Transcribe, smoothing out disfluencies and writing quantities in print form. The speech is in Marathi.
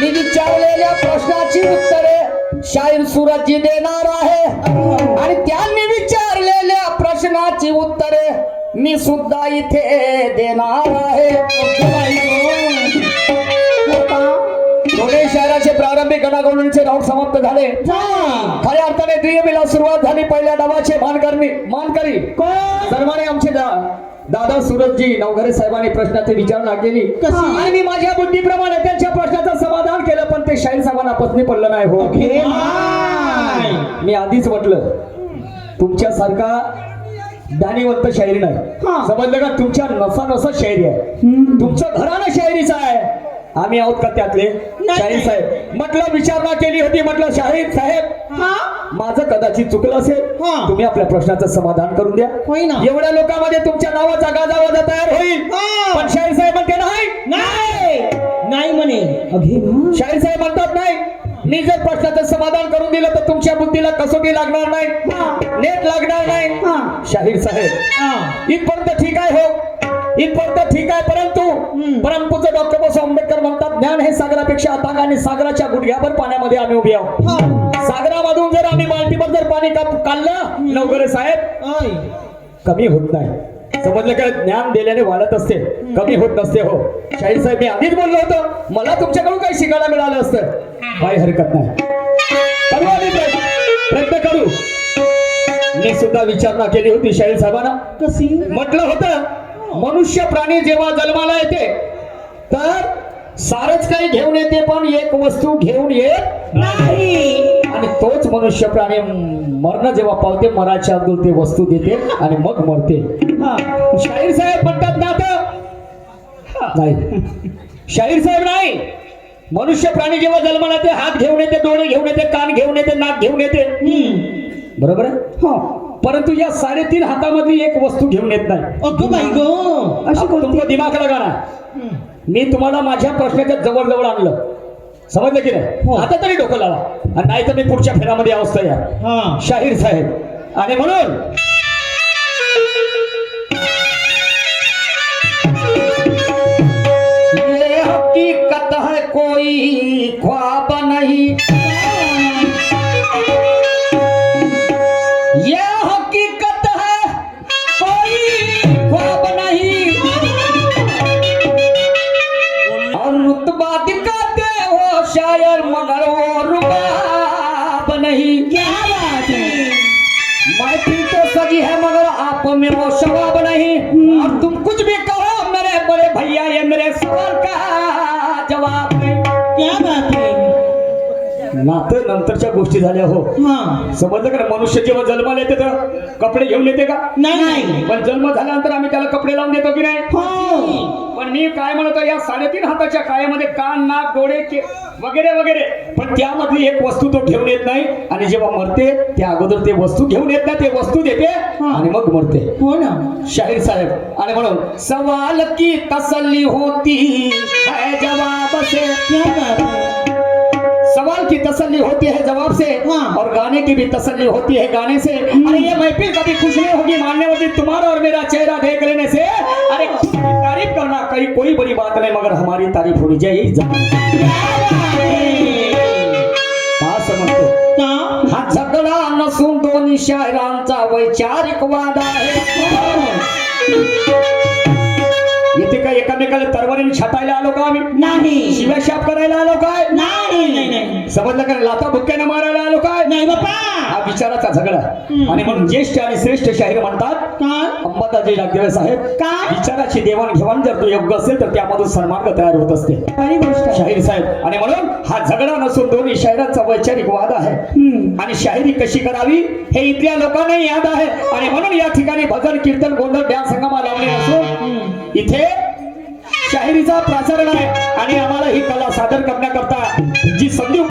मी विचारलेल्या प्रश्नाची उत्तरे शाहीर सूरजजी देणार आहे आणि त्यांनी विचारलेल्या प्रश्नाची उत्तरे मी सुद्धा इथे देणार आहे. पुणे शहराचे प्रारंभिक गणागोळीचे राऊंड समाप्त झाले. खऱ्या अर्थाने द्वितीयला सुरुवात झाली. पहिल्या डावाचे मानकरी सर्वांनी आमचे दादा सूरजजी नवघरे साहेबांनी प्रश्नाची विचारणा केली आणि मी माझ्या बुद्धीप्रमाणे त्यांच्या प्रश्नाचं समाधान केलं, पण ते शाहीर साहेबांना पत्नी पडलं नाही. हो, मी आधीच म्हटलं तुमच्यासारखा ज्ञानीवंत शायरी नाही. समजलं का? तुमच्या नसा नसा शायरी आहे. तुमचं घराणं शायरीचं आहे. आम्ही आहोत का त्यातले शाहीर साहेब? म्हटलं विचारणा केली होती. म्हटलं शाहीर साहेब माझं कदाचित चुकलं असेल, तुम्ही आपल्या प्रश्नाचं समाधान करून द्या. एवढ्या लोकांमध्ये तुमच्या नावाचा गाजावाजा तयार होईल. पण शाहीर साहेब म्हणते नाही म्हणे. शाहीर साहेब म्हणतात नाही. मी जर प्रश्नाचं समाधान करून दिलं तर तुमच्या बुद्धीला कसोटी लागणार नाही, नेट लागणार नाही. शाहीर साहेब इथपर्यंत ठीक आहे. हो, इथपर्यंत ठीक आहे. परंतु डॉक्टर बाबासाहेब आंबेडकर म्हणतात ज्ञान हे सागरापेक्षा अथांग आणि सागराच्या गुडघ्याभर पाण्यामध्ये आम्ही उभे आहोत. सागरामधून जर आम्ही बाल्टीभर जर पाणी काढलं नवघरे साहेब कमी होत नाही. समजलं का? ज्ञान दिल्याने वाढत असते, कमी होत नसते. हो शाहीर साहेब मी आधीच बोललो होतो मला तुमच्याकडून काही शिकायला मिळालं असतं. काही हरकत नाही. प्रयत्न करू. मी सुद्धा विचारणा केली होती शाहीर साहेबांना. कशी? म्हटलं होतं मनुष्य प्राणी जेव्हा जन्माला येते तर सारच काही घेऊन येते पण एक वस्तू घेऊन येत नाही. आणि तोच मनुष्य प्राणी मरण जेव्हा पावते मराच्या अगोदर ते वस्तू देते आणि मग मरते. शाहीर साहेब म्हणतात ना तर नाही. शाहीर साहेब नाही. मनुष्य प्राणी जेव्हा जन्माला येते हात घेऊन येते, डोळे घेऊन येते, कान घेऊन येते, नाक घेऊन येते. बरोबर आहे. परंतु या 3.5 हातामधली एक वस्तू घेऊन येत नाही. तुमचा दिमाग लगाना. मी तुम्हाला माझ्या प्रश्नाच्या जवळ जवळ आणलं. समजलं की नाही? आता तरी डोकं लावा नाही तर मी पुढच्या फेरामध्ये अवस्था या शाहीर साहेब. आणि म्हणून ये हकीकत है कोई ख्वाब नहीं, ये हकीकत है कोई ख्वाब नहीं, और रुतबा दिखाते हो शायर मगर वो रुबाब नहीं. क्या बात है? महफिल तो सजी है मगर आप में वो शबाब नहीं. और तुम कुछ भी कहो मेरे बड़े भैया ये मेरे सवाल का जवाब नहीं. क्या बात है? नातं नंतरच्या गोष्टी झाल्या. हो समजलं का? मनुष्य जेव्हा जन्माला येते तर कपडे घेऊन येते का? नाही. पण जन्म झाल्यानंतर आम्ही त्याला कपडे लावून देतो की नाही? पण मी काय म्हणतो या 3.5 हाताच्या काळ्यामध्ये कान नाक डोळे वगैरे वगैरे पण त्यामधली एक वस्तू तो घेऊन येत नाही. आणि जेव्हा मरते त्या अगोदर ते वस्तू घेऊन येत नाही, ते वस्तू देते आणि मग मरते. हो ना शाहीर साहेब. आणि म्हणून सवाल की तसल्ली होती है जवाब से, सवाल की तसल्ली होती है जवाब से, और गाने की भी तसल्ली होती है गाने से. अरे ये महफिल कभी खुश नहीं होगी मानने वाली तुम्हारा और मेरा चेहरा देख लेने से. अरे तारीफ करना कहीं कोई बड़ी बात नहीं मगर हमारी तारीफ होनी चाहिए. का समजतो? हा झगडा नसून दोन्ही शायरांचा वैचारिक वाद आहे. येथे काय एकामेकाला तरवारीने छाटायला आलो का आम्ही? नाही. शिव्याशाप करायला आलो काय? नाही. समजलं का? लाथा बुक्क्याने मारायला आलो काय? नाही बापा. हा विचाराचा झगडा. आणि म्हणून ज्येष्ठ आणि श्रेष्ठ शाहीर म्हणतात अंबादाजी नागदेव साहेब विचाराची देवाणघेवाण जर तो योग्य असेल तर त्यामधून सन्मार्ग तयार होत असते. शाहीर साहेब. आणि म्हणून हा झगडा नसून दोन्ही शायरांचा वैचारिक वाद आहे. आणि शाहिरी कशी करावी हे इथल्या लोकांना याद आहे. आणि म्हणून या ठिकाणी भजन कीर्तन गोंधळ ध्यान संगमा लावले नसून इथे शाहिरीचा प्रसारण आहे. आणि आम्हाला ही कला सादर करण्याकरता जी संधी